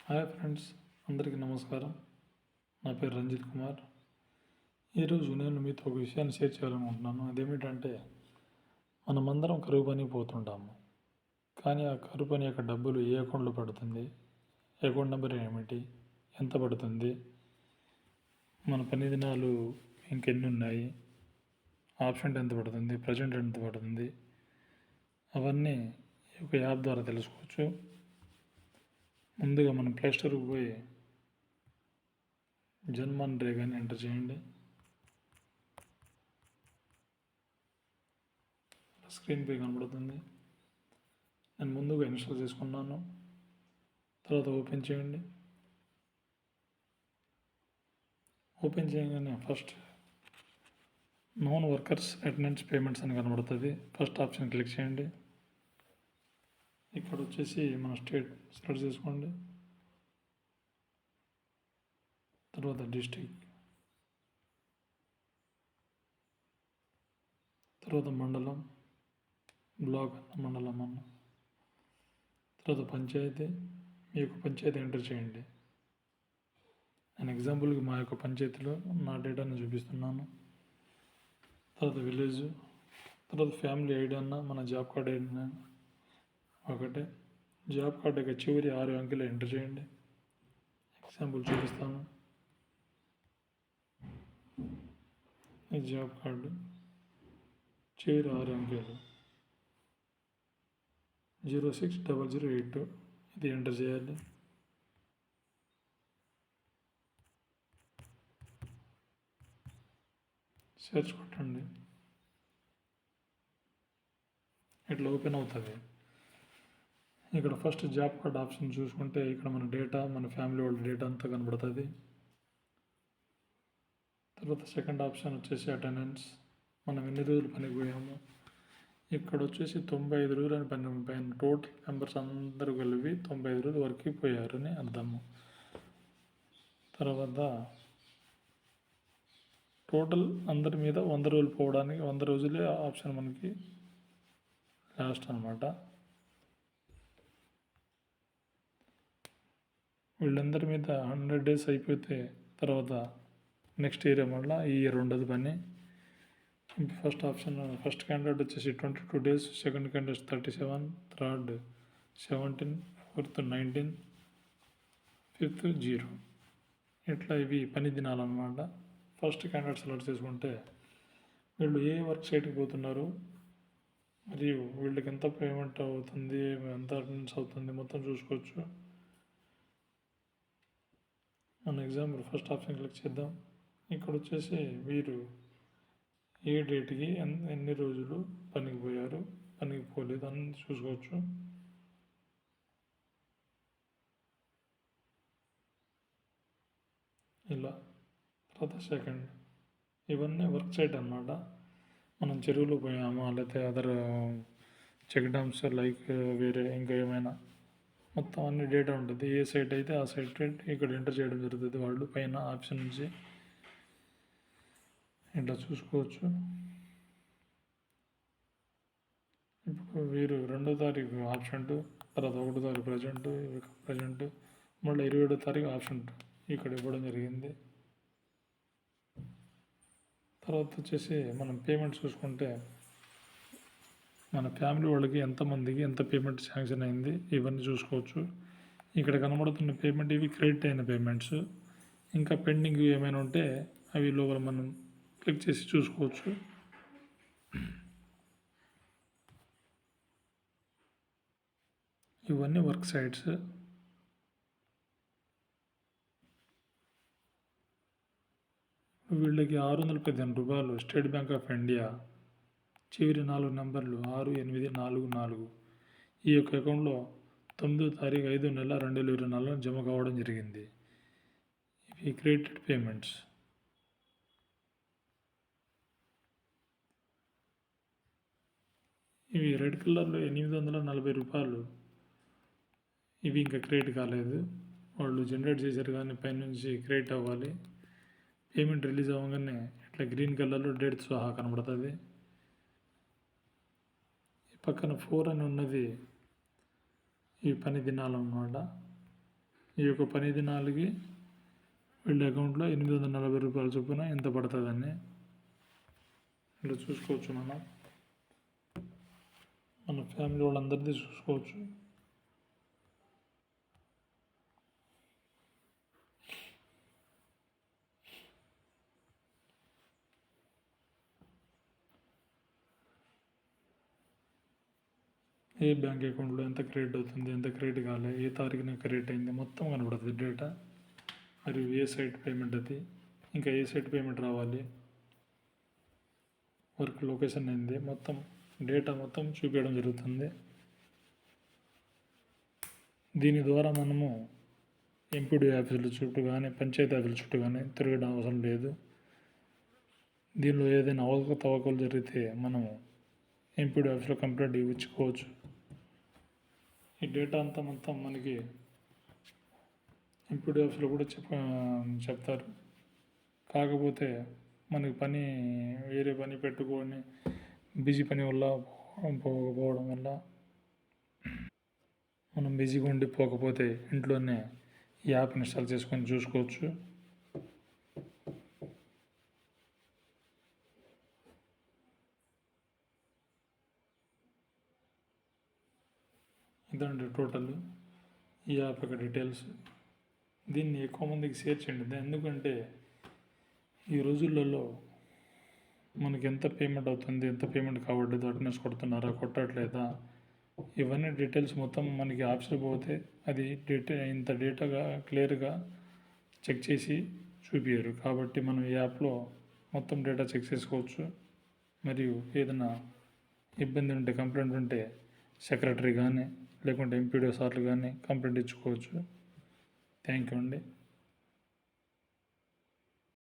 Hi friends, అందరికీ నమస్కారం. నా పేరు రంజిత్ కుమార్. ఈరోజు నేను మీతో ఒక విషయాన్ని షేర్ చేయాలనుకుంటున్నాను. అదేమిటంటే, మనమందరం కరువు పనికి పోతుంటాము. కానీ ఆ కరువు పని యొక్క డబ్బులు ఏ అకౌంట్లో పడుతుంది, అకౌంట్ నెంబర్ ఏమిటి, ఎంత పడుతుంది, మన పని దినాలు ఇంకెన్ని ఉన్నాయి, ఆప్షన్ ఎంత పడుతుంది, ప్రజెంట్ ఎంత పడుతుంది, అవన్నీ ఈ యొక్క యాప్ ద్వారా తెలుసుకోవచ్చు. ముందుగా మనం ప్లేస్టోర్కి పోయి జన్మన్రేగాని ఎంటర్ చేయండి. స్క్రీన్ పే కనబడుతుంది. నేను ముందుగా ఇన్స్టాల్ చేసుకున్నాను. తర్వాత ఓపెన్ చేయండి. ఓపెన్ చేయగానే first non workers attendance payments అని కనబడుతుంది. ఫస్ట్ ఆప్షన్ క్లిక్ చేయండి. ఇక్కడ వచ్చేసి మన స్టేట్ సెలెక్ట్ చేసుకోండి. తర్వాత డిస్ట్రిక్ట్, తర్వాత మండలం, బ్లాక్ అన్న, మండలం అన్న, తర్వాత పంచాయతీ, మీ యొక్క పంచాయతీ ఎంటర్ చేయండి. నేను ఎగ్జాంపుల్కి మా యొక్క పంచాయతీలో నా డేటాను చూపిస్తున్నాను. తర్వాత విలేజ్, తర్వాత ఫ్యామిలీ ఐడి అన్న, మన జాబ్ కార్డ్ ఐడి ఒకటే. జాబ్ కార్డు యొక్క చివరి 6 అంకెలు ఎంటర్ చేయండి. ఎగ్జాంపుల్ చూపిస్తాను. ఈ జాబ్ కార్డు చివరి 6 అంకెలు 060082, ఇది ఎంటర్ చేయాలి. సెర్చ్ కొట్టండి. ఇట్లా ఓపెన్ అవుతుంది. ఇక్కడ ఫస్ట్ జాబ్ కార్డ్ ఆప్షన్ చూసుకుంటే ఇక్కడ మన డేటా, మన ఫ్యామిలీ వాళ్ళ డేటా అంతా కనబడుతుంది. తర్వాత సెకండ్ ఆప్షన్ వచ్చేసి అటెండెన్స్, మనం ఎన్ని రోజులు పనికి పోయాము. ఇక్కడ వచ్చేసి 95 రోజులు అని పైన టోటల్ మెంబర్స్ అందరూ కలిపి 95 రోజులు వరకు పోయారని అర్థము. తర్వాత టోటల్ అందరి మీద 100 రోజులు పోవడానికి 100 రోజులే ఆప్షన్ మనకి లాస్ట్ అనమాట. వీళ్ళందరి మీద 100 డేస్ అయిపోతే తర్వాత నెక్స్ట్ ఇయర్ మళ్ళీ ఈ ఇయర్ ఉండదు పని. ఫస్ట్ ఆప్షన్, ఫస్ట్ క్యాండిడేట్ వచ్చేసి 22 days, second candidate 37, third 17, fourth 19, fifth 0. ఇట్లా ఇవి పని దినాలన్నమాట. ఫస్ట్ క్యాండిడేట్ సెలెక్ట్ చేసుకుంటే వీళ్ళు ఏ వర్క్ సైట్కి పోతున్నారు, మరియు వీళ్ళకి ఎంత పేమెంట్ అవుతుంది, ఎంత అటెండెన్స్ అవుతుంది, మొత్తం చూసుకోవచ్చు. మన ఎగ్జాంపుల్ ఫస్ట్ ఆప్షన్ క్లిక్ చేద్దాం. ఇక్కడ వచ్చేసి వీరు ఏ డేట్కి ఎన్ని రోజులు పనికి పోయారు, పనికి పోలేదు అని చూసుకోవచ్చు. ఇలా తర్వాత సెకండ్, ఇవన్నీ వర్క్ సైట్ అన్నమాట. మనం చెరువులో పోయామా, లేకపోతే అదర్ చెక్ డ్యామ్స్ లైక్ వేరే ఇంకా ఏమైనా మొత్తం అన్ని డేటా ఉంటుంది. ఏ సైట్ అయితే ఆ సైట్ ఇక్కడ ఎంటర్ చేయడం జరుగుతుంది. వాళ్ళు పైన ఆప్షన్ నుంచి ఇట్లా చూసుకోవచ్చు. ఇప్పుడు వీరు 2వ తారీఖు ఆప్షన్ 2, తర్వాత 1వ తారీఖు ప్రజెంట్, మళ్ళీ 27వ తారీఖు ఆప్షన్ 2 ఇక్కడ ఇవ్వడం జరిగింది. తర్వాత వచ్చేసి మనం పేమెంట్ చూసుకుంటే మన ఫ్యామిలీ వాళ్ళకి ఎంతమందికి ఎంత పేమెంట్ శాంక్షన్ అయింది ఇవన్నీ చూసుకోవచ్చు. ఇక్కడ కనబడుతున్న పేమెంట్ ఇవి క్రెడిట్ అయిన పేమెంట్స్. ఇంకా పెండింగ్ ఏమైనా ఉంటే అవి లోపల మనం క్లిక్ చేసి చూసుకోవచ్చు. ఇవన్నీ వర్క్ సైట్స్. వీళ్ళకి 615 రూపాయలు స్టేట్ బ్యాంక్ ఆఫ్ ఇండియా చివరి 4 నెంబర్లు 6844 ఈ యొక్క అకౌంట్లో 9వ తారీఖు 5వ నెల 2024 జమ కావడం జరిగింది. ఇవి క్రెడిటెడ్ పేమెంట్స్. ఇవి రెడ్ కలర్లో 840 రూపాయలు, ఇవి ఇంకా క్రెడిట్ కాలేదు. వాళ్ళు జనరేట్ చేశారు కానీ పైనుంచి క్రెడిట్ అవ్వాలి. పేమెంట్ రిలీజ్ అవ్వగానే ఇట్లా గ్రీన్ కలర్లో డేట్ సహా కనబడుతుంది. పక్కన 4 అని ఉన్నది ఈ పని దినాలన్నమాట. ఈ యొక్క పని దినాలకి వీళ్ళ అకౌంట్లో 840 రూపాయల చొప్పున ఎంత పడుతుందని ఇలా చూసుకోవచ్చు. మన ఫ్యామిలీ వాళ్ళందరిది చూసుకోవచ్చు. ఏ బ్యాంక్ అకౌంట్లో ఎంత క్రెడిట్ అవుతుంది, ఎంత క్రెడిట్ కాలే, ఏ తారీఖున క్రెడిట్ అయింది మొత్తం కనబడుతుంది డేటా. మరియు ఏ సైట్ పేమెంట్ అది, ఇంకా ఏ సైట్ పేమెంట్ రావాలి, వర్క్ లొకేషన్ అయింది, మొత్తం డేటా మొత్తం చూపించడం జరుగుతుంది. దీని ద్వారా మనము ఎంపీడీ ఆఫీసుల చుట్టూ కానీ పంచాయతీ ఆఫీసుల చుట్టూ కానీ తిరగడం అవసరం లేదు. దీనిలో ఏదైనా అవకతవకలు జరిగితే మనము ఎంపీడీ ఆఫీస్లో కంప్లైంట్ ఇచ్చుకోవచ్చు. ఈ డేటా అంతా మొత్తం మనకి ఎంపీడీ ఆఫీస్లో కూడా చెప్తారు. కాకపోతే మనకి పని వేరే పని పెట్టుకొని బిజీ పని వల్ల పోకపోవడం వల్ల మనం బిజీగా ఉండి పోకపోతే ఇంట్లోనే ఈ యాప్ ఇన్స్టాల్ చేసుకొని చూసుకోవచ్చు. ఇదండి టోటల్ ఈ యాప్ యొక్క డీటెయిల్స్. దీన్ని ఎక్కువ మందికి షేర్ చేయండి. ఎందుకంటే ఈ రోజులలో మనకి ఎంత పేమెంట్ అవుతుంది, ఎంత పేమెంట్ కాబట్టి అటెండెన్స్ కొడుతున్నారా, కొట్టట్లేదా, ఇవన్నీ డీటెయిల్స్ మొత్తం మనకి ఆఫీస్లో పోతే అది ఇంత డేటాగా క్లియర్గా చెక్ చేసి చూపించారు. కాబట్టి మనం ఈ యాప్లో మొత్తం డేటా చెక్ చేసుకోవచ్చు. మరియు ఏదైనా ఇబ్బంది ఉంటే, కంప్లైంట్ ఉంటే సెక్రటరీ కానీ లేకుంటే ఎంపీడీ సార్లు కానీ కంప్లైంట్ ఇచ్చుకోవచ్చు. థ్యాంక్ యూ అండి.